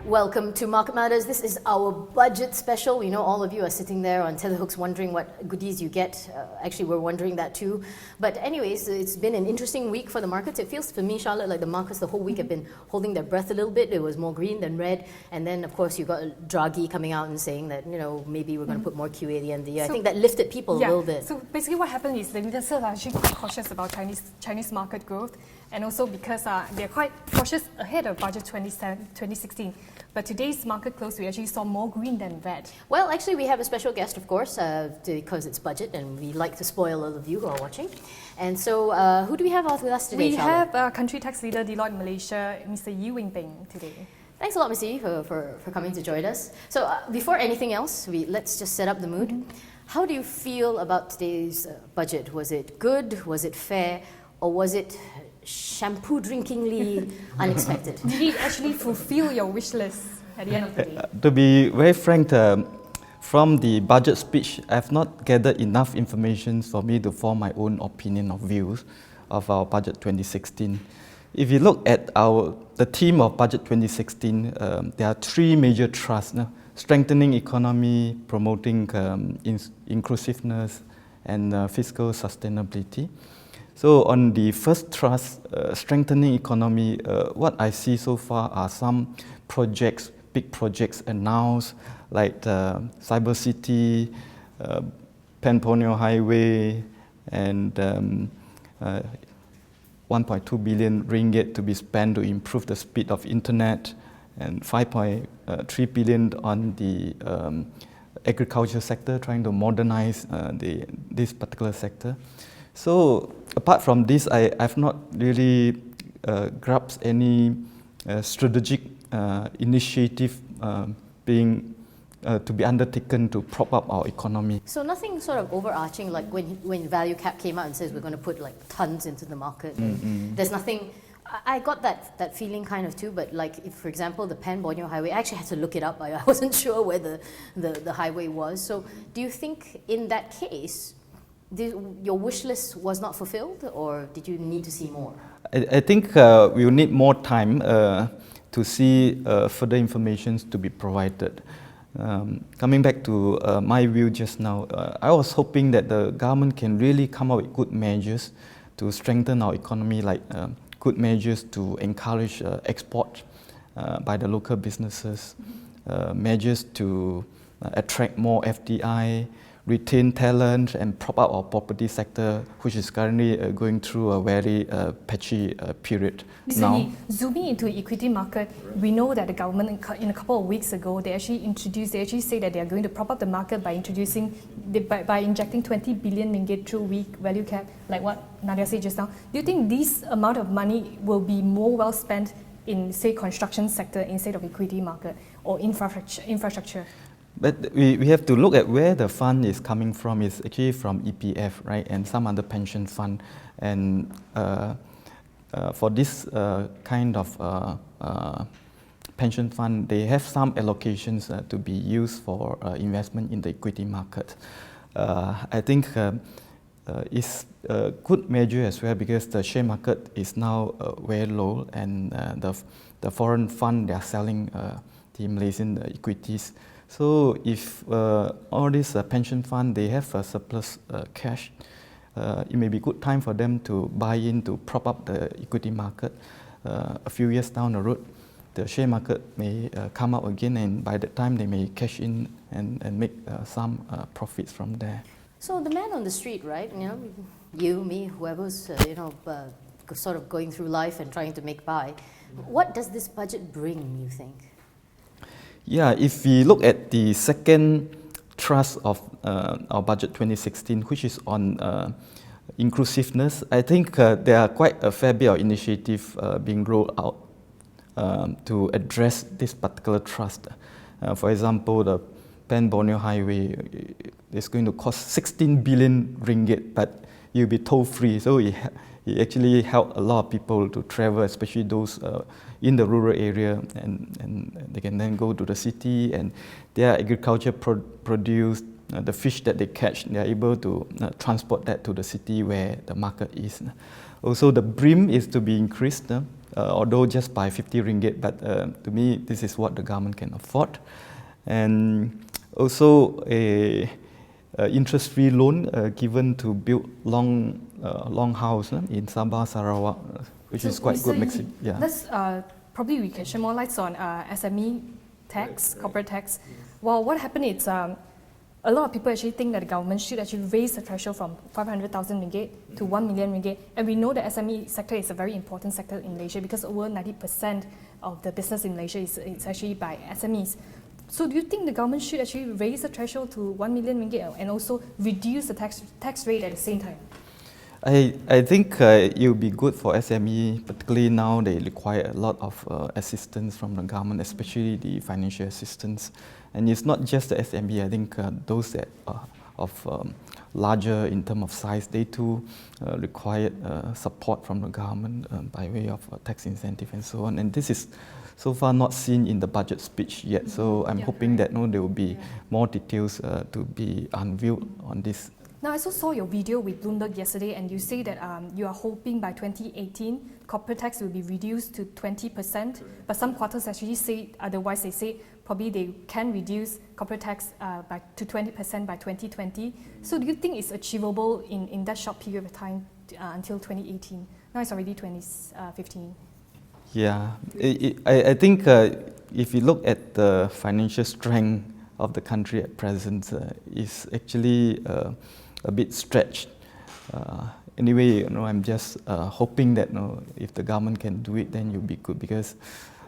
Welcome to Market Matters. This is our budget special. We know all of you are sitting there on tenterhooks wondering what goodies you get. Actually, we're wondering that too. But anyways, it's been an interesting week for the markets. It feels for me, Charlotte, like the markets the whole week have been holding their breath a little bit. It was more green than red. And then, of course, you got Draghi coming out and saying that, maybe we're going to put more QE at the end of the year. I think that lifted people a little bit. So basically what happened is the investors are actually quite cautious about Chinese market growth. And also because they're quite cautious ahead of budget 2016. But today's market close, we actually saw more green than red. Well, actually, we have a special guest, of course, because it's budget, and we like to spoil all of you who are watching. And so, who do we have with us today, Charlotte? We have country tax leader, Deloitte Malaysia, Mr. Yee Wing Peng today. Thanks a lot, Mr. Yee, for coming to join us. So, before anything else, let's just set up the mood. How do you feel about today's budget? Was it good? Was it fair? Or was it shampoo drinkingly unexpected? Did it actually fulfill your wish list at the end of the day? To be very frank, from the budget speech, I have not gathered enough information for me to form my own opinion or views of our budget 2016. If you look at the theme of budget 2016, there are three major thrusts: strengthening economy, promoting inclusiveness, and fiscal sustainability. So on the first thrust, strengthening economy, what I see so far are some projects, big projects announced, like Cyber City, Pore Highway, and 1.2 billion ringgit to be spent to improve the speed of internet, and 5.3 billion on the agriculture sector, trying to modernize this particular sector. So apart from this, I've not really grasped any strategic initiative to be undertaken to prop up our economy. So nothing sort of overarching, like when Value Cap came out and says we're going to put like tons into the market. There's nothing. I got that feeling kind of too, but like if, for example, the Pore Highway, I actually had to look it up. I wasn't sure where the highway was. So do you think in that case, your wish list was not fulfilled, or did you need to see more? I think we will need more time to see further information to be provided. Coming back to my view just now, I was hoping that the government can really come up with good measures to strengthen our economy, like good measures to encourage export by the local businesses, measures to attract more FDI, retain talent, and prop up our property sector, which is currently going through a very patchy period now. Zooming into the equity market, we know that the government, in a couple of weeks ago, they actually say that they are going to prop up the market by injecting 20 billion ringgit through weak value cap, like what Nadia said just now. Do you think this amount of money will be more well spent in, say, construction sector instead of equity market or infrastructure? But we have to look at where the fund is coming from. It's actually from EPF, right, and some other pension fund. And for this kind of pension fund, they have some allocations to be used for investment in the equity market. I think it's a good measure as well, because the share market is now very low, and the foreign fund, they are selling the Malaysian equities. So if all these pension fund, they have a surplus cash, it may be a good time for them to buy in to prop up the equity market. A few years down the road, the share market may come up again, and by that time they may cash in and make some profits from there. So the man on the street, right? You, me, whoever's sort of going through life and trying to make by. What does this budget bring, you think? Yeah, if we look at the second thrust of our budget 2016, which is on inclusiveness, I think there are quite a fair bit of initiative being rolled out to address this particular thrust. For example, the Pore Highway is going to cost 16 billion ringgit, but you'll be toll-free. So it actually helped a lot of people to travel, especially those in the rural area, and they can then go to the city, and their agriculture produce, the fish that they catch, they are able to transport that to the city where the market is. Also, the brim is to be increased although just by 50 ringgit, but to me, this is what the government can afford. And also a interest-free loan given to build long house in Sabah, Sarawak, which is quite good. Yeah. Let's probably we can share more lights on SME tax, corporate tax. Well, what happened is a lot of people actually think that the government should actually raise the threshold from 500,000 ringgit to 1 million ringgit. And we know the SME sector is a very important sector in Malaysia because over 90% of the business in Malaysia is actually by SMEs. So do you think the government should actually raise the threshold to 1 million ringgit and also reduce the tax rate at the same time? I think it will be good for SME, particularly now they require a lot of assistance from the government, especially the financial assistance. And it's not just the SME, I think those that are of larger in terms of size, they too require support from the government by way of tax incentive and so on. And this is so far not seen in the budget speech yet. So I'm hoping that there will be more details to be unveiled on this. Now, I also saw your video with Bloomberg yesterday, and you say that you are hoping by 2018 corporate tax will be reduced to 20%, but some quarters actually say otherwise. They say probably they can reduce corporate tax to 20% by 2020. So do you think it's achievable in that short period of time until 2018? Now it's already 2015. Yeah, I think if you look at the financial strength of the country at present, it's actually a bit stretched. Anyway, I'm just hoping that if the government can do it, then it will be good, because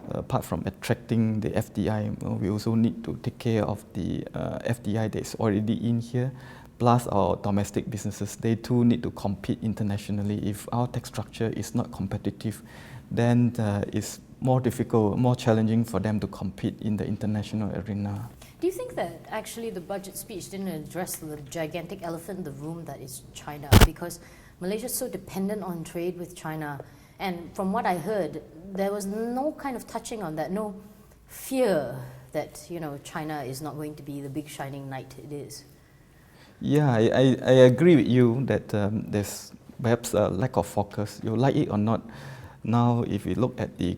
apart from attracting the FDI, we also need to take care of the FDI that's already in here, plus our domestic businesses. They too need to compete internationally. If our tax structure is not competitive, then it's more difficult, more challenging for them to compete in the international arena. Do you think that actually the budget speech didn't address the gigantic elephant in the room that is China? Because Malaysia is so dependent on trade with China. And from what I heard, there was no kind of touching on that, no fear that China is not going to be the big shining knight it is. Yeah, I agree with you that there's perhaps a lack of focus. You like it or not, now if you look at the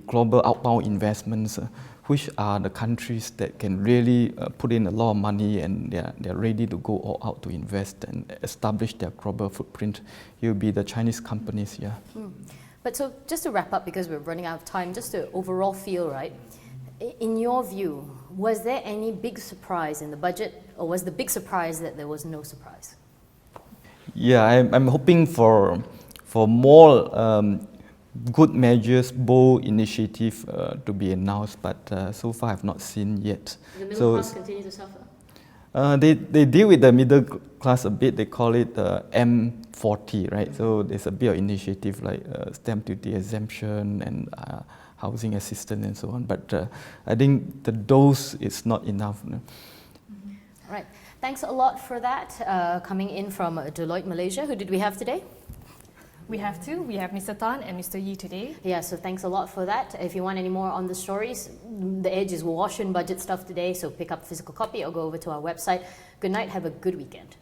global outbound investments, which are the countries that can really put in a lot of money and they're ready to go all out to invest and establish their global footprint, it will be the Chinese companies, yeah. But so just to wrap up, because we're running out of time, just to overall feel, right, in your view, was there any big surprise in the budget, or was the big surprise that there was no surprise? Yeah, I'm hoping for more good measures, bold initiative to be announced, but so far I've not seen yet. The middle class continue to suffer? They deal with the middle class a bit. They call it M40, right? So there's a bit of initiative like stamp duty exemption and housing assistance and so on. But I think the dose is not enough. All right. Thanks a lot for that. Coming in from Deloitte Malaysia, who did we have today? We have two. We have Mr. Tan and Mr. Yee today. Yeah, so thanks a lot for that. If you want any more on the stories, The Edge is wash and budget stuff today, so pick up a physical copy or go over to our website. Good night, have a good weekend.